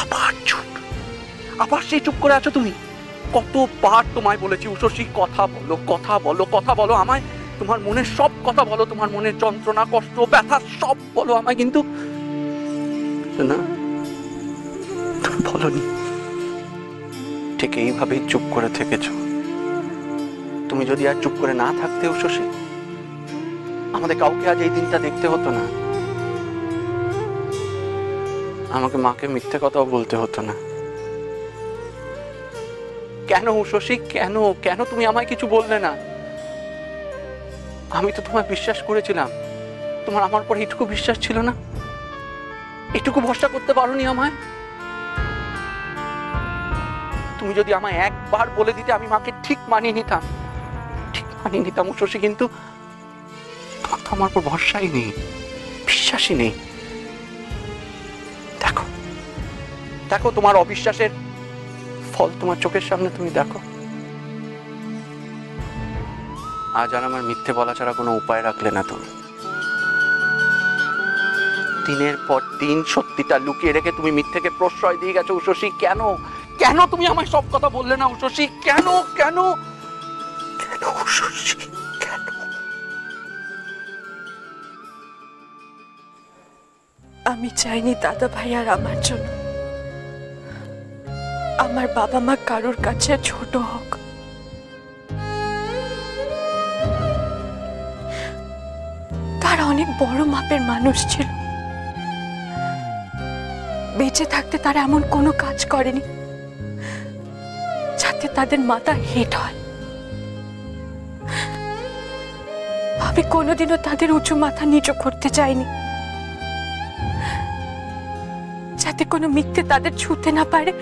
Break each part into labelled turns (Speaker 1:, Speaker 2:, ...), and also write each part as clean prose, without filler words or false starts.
Speaker 1: আবার চুপ, আবার সেই চুপ করে আছো তুমি। কতবার তোমায় বলেছি উষসী, কথা বলো, কথা বলো, কথা বলো আমায়, তোমার মনের সব কথা বলো, তোমার মনের যন্ত্রণা, কষ্ট, ব্যথা সব বলো আমায়, কিন্তু না, তুমি বলোনি। ঠিক এইভাবেই চুপ করে থেকেছ। তুমি যদি আর চুপ করে না থাকতে উষসী, আমাদের কাউকে আজ এই দিনটা দেখতে হতো না, আমাকে মাকে মিথ্যে কথাও বলতে হতো না। কেন উষসী, কেন কেন তুমি আমায় কিছু বললে না? আমি তো তোমায় বিশ্বাস করেছিলাম, তোমার আমার পরে এটুকু বিশ্বাস ছিল না? এটুকু ভরসা করতে পারোনি আমায়? তুমি যদি আমায় একবার বলে দিতে, আমি মাকে ঠিক মানিয়ে নিতাম, ঠিক মানিয়ে নিতাম উষসী, কিন্তু তোমার তো আমার উপর ভরসাই নেই, বিশ্বাসই নেই। দেখো দেখো, তোমার অবিশ্বাসের ফল তোমার চোখের সামনে, তুমি দেখো। আজ আর আমার মিথ্যে বলা ছাড়া কোনো উপায় রাখলে না তুমি। দিনের পর দিন সত্যিটা লুকিয়ে রেখে তুমি মিথ্যেকে প্রশ্রয় দিয়ে গেছো উষসী। কেন কেন তুমি আমায় সব কথা বললে না উষসী? কেন কেন কেন উষসী, কেন?
Speaker 2: আমি চাইনি দাদা ভাই আর আমার জন্য আমার বাবা মা কারোর কাছে ছোট হোক। তারা অনেক বড় মাপের মানুষ ছিল, বেঁচে থাকতে তারা এমন কোনো কাজ করেনি যাতে তাদের মাথা হেট হয়। আমি কোনোদিনও তাদের উঁচু মাথা নিচু করতে চাইনি, যাতে কোনো মিথ্যে তাদের ছুঁতে না পারে।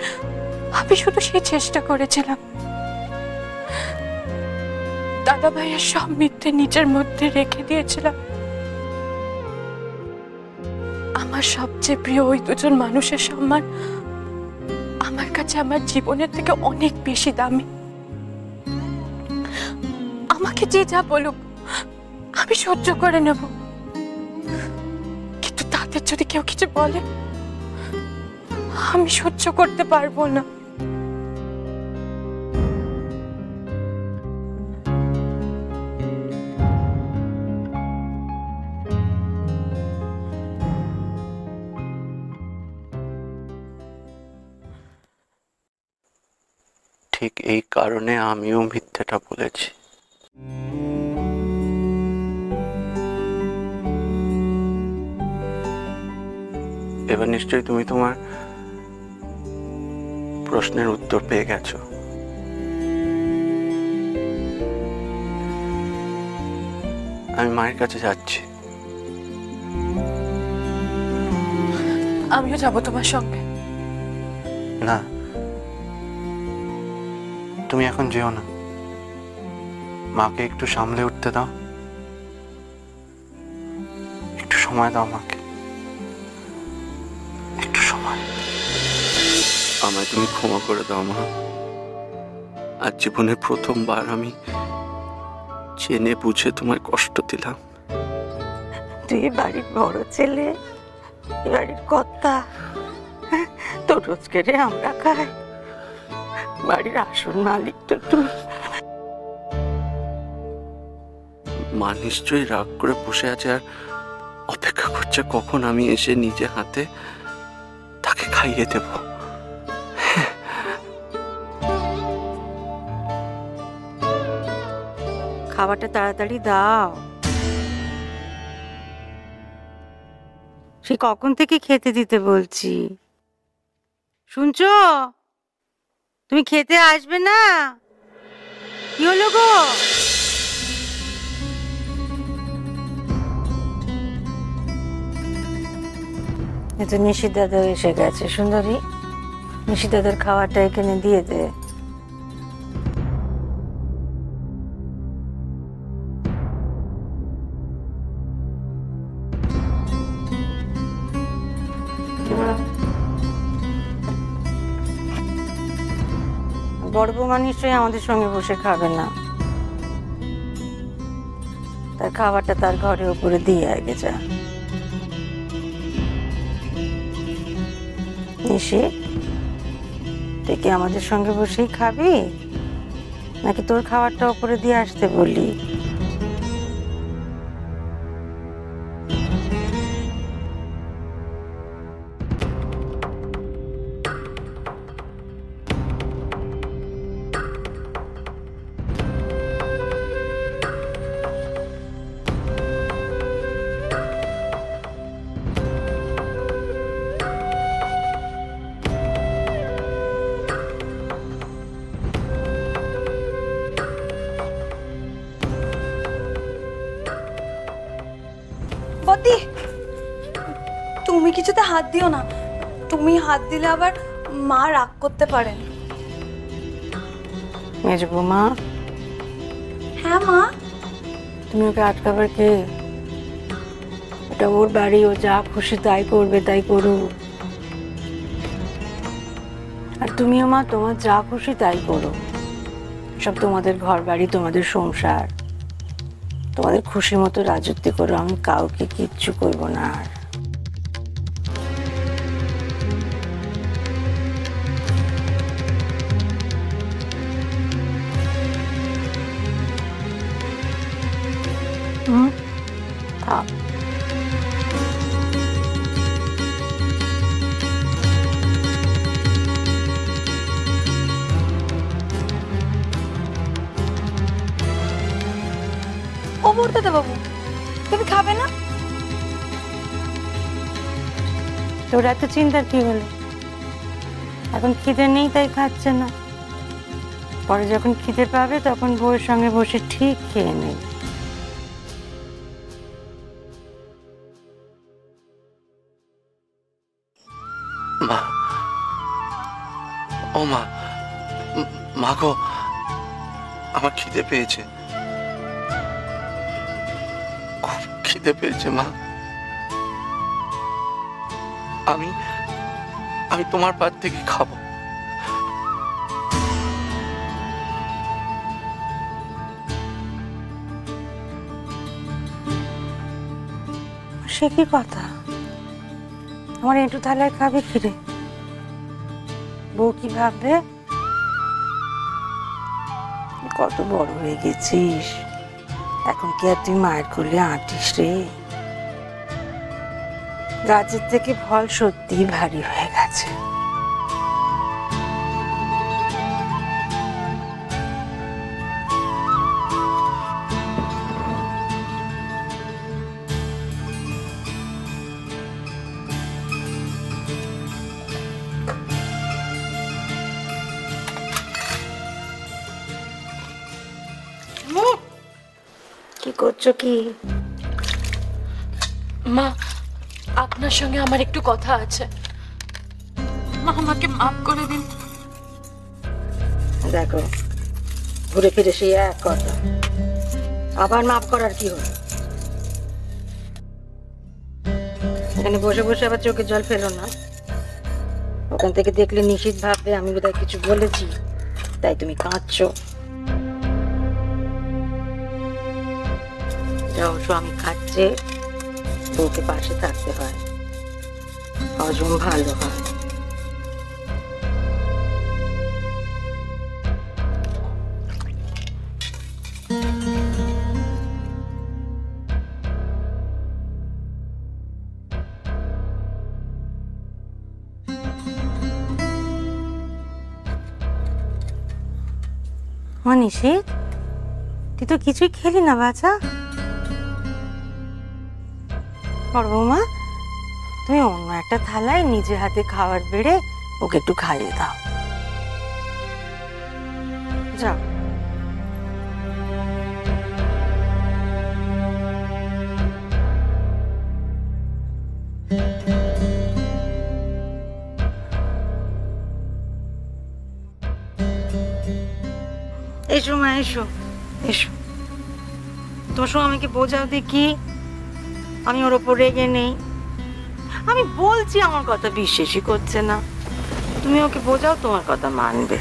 Speaker 2: আমি শুধু সেই চেষ্টা করেছিলাম। দাদা ভাইয়ের সব মিথ্যে নিজের মধ্যে রেখে দিয়েছিলাম। আমার সবচেয়ে প্রিয় ওই দুজন মানুষের সম্মান আমার কাছে আমার জীবনের থেকে অনেক বেশি দামি। আমাকে যে যা বলুক আমি সহ্য করে নেব, কিন্তু তাদের যদি কেউ কিছু বলে আমি সহ্য করতে পারবো না।
Speaker 1: ঠিক এই কারণে আমিও মিথ্যেটা বলেছি। এবার নিশ্চয়ই তুমি তোমার প্রশ্নের উত্তর পেয়ে গেছো। আমি মায়ের কাছে যাচ্ছি।
Speaker 2: আমিও যাবো তোমার সঙ্গে।
Speaker 1: না, তুমি এখন যেও না, মাকে একটু সামলে উঠতে দাও, একটু সময় দাও মাকে, একটু সময়। আমায় তুমি ক্ষমা করে দাও মা। আজ জীবনে প্রথমবার আমি জেনে বুঝে তোমায় কষ্ট দিলাম।
Speaker 3: তুই বাড়ির বড় ছেলে, বাড়ির কর্তা, তোর রোজগারে আমরা খাই, বাড়ির আসল মালিক তো তুই।
Speaker 1: মা নিশ্চয়ই রাগ করে বসে আছে আর অপেক্ষা করছে কখন আমি এসে নিজে হাতে তাকে খাইয়ে দেব।
Speaker 3: খাবারটা তাড়াতাড়ি দাও। সে কখন থেকে খেতে দিতে বলছি, শুনছো? তুমি খেতে আসবে না? কি হলো গো? এ তো নিশি দাদা এসে গেছে। সুন্দরী, নিশি দাদার খাবারটা এখানে দিয়ে দে। বড় বৌমা নিশ্চয়ই আমাদের সঙ্গে বসে খাবে না, তার খাবারটা তার ঘরে উপরে দিয়ে আগে যা। নিশি, তুই কি আমাদের সঙ্গে বসেই খাবি, নাকি তোর খাবারটা ওপরে দিয়ে আসতে বলি?
Speaker 4: বদি, তুমি কিছুতে হাত দিও না। তুমি হাত দিলে আবার মা রাগ করতে পারেন।
Speaker 3: মেজ বৌমা,
Speaker 4: হ্যাঁ মা।
Speaker 3: তুমি ওকে আটকাবার কে? এটা ওর বাড়ি, ও যা খুশি তাই করবে, তাই করুক। আর তুমিও মা, তোমার যা খুশি তাই করো। সব তোমাদের ঘর বাড়ি, তোমাদের সংসার, তোমাদের খুশি মতো রাজত্ব করো। আমি কাউকে কিচ্ছু করবো না। আর থাক।
Speaker 4: ও বর্দাদা বাবু, তুমি খাবে না?
Speaker 3: তোর এত চিন্তার কি হলো? এখন খিদে নেই তাই খাচ্ছে না। পরে যখন খিদে পাবে তখন বউয়ের সঙ্গে বসে ঠিক খেয়ে নেবে।
Speaker 1: মা, ও মা, মা গো, আমার খিদে পেয়েছে, খুব খিদে পেয়েছে মা। আমি আমি তোমার পাত থেকে খাবো।
Speaker 3: সে কি কথা? আমার একটু থালায় খাবে খিরে? বউ কি ভাববে? কত বড় হয়ে গেছিস, এখন কি আর তুই মায়ের কোলে আঁটিস রে? গাছের থেকে ফল সত্যি ভারী হয়ে গেছে। কি করছো কি?
Speaker 2: মা, আপনার সঙ্গে আমার একটু কথা আছে। মা, আমাকে মাফ করে দিন।
Speaker 3: দেখো, ঘুরে ফিরে সেই এক কথা, আবার মাফ করার কি হলো? এখানে বসে বসে আবার চোখে জল ফেলো না। ওখান থেকে দেখলে নিশ্চিত ভাববে আমি বোধহয় কিছু বলেছি, তাই তুমি কাঁদছো। যাও, স্বামী খাচ্ছে, বউকে পাশে থাকতে হয়, হজম ভালো হয়। নিশিত, তুই তো কিছুই খেলি না বাছা। বড় বৌমা, তুমি অন্য একটা থালায় নিজে হাতে খাবার বেড়ে ওকে একটু খাইয়ে দাও। যাও। এসো মা, এসো এসো। তোমার স্বামীকে বোঝাও দেখি আমি ওর ওপর রেগে নেই। আমি বলছি আমার কথা বিশ্বাসই করছে না, তুমি ওকে বোঝাও, তোমার কথা মানবে।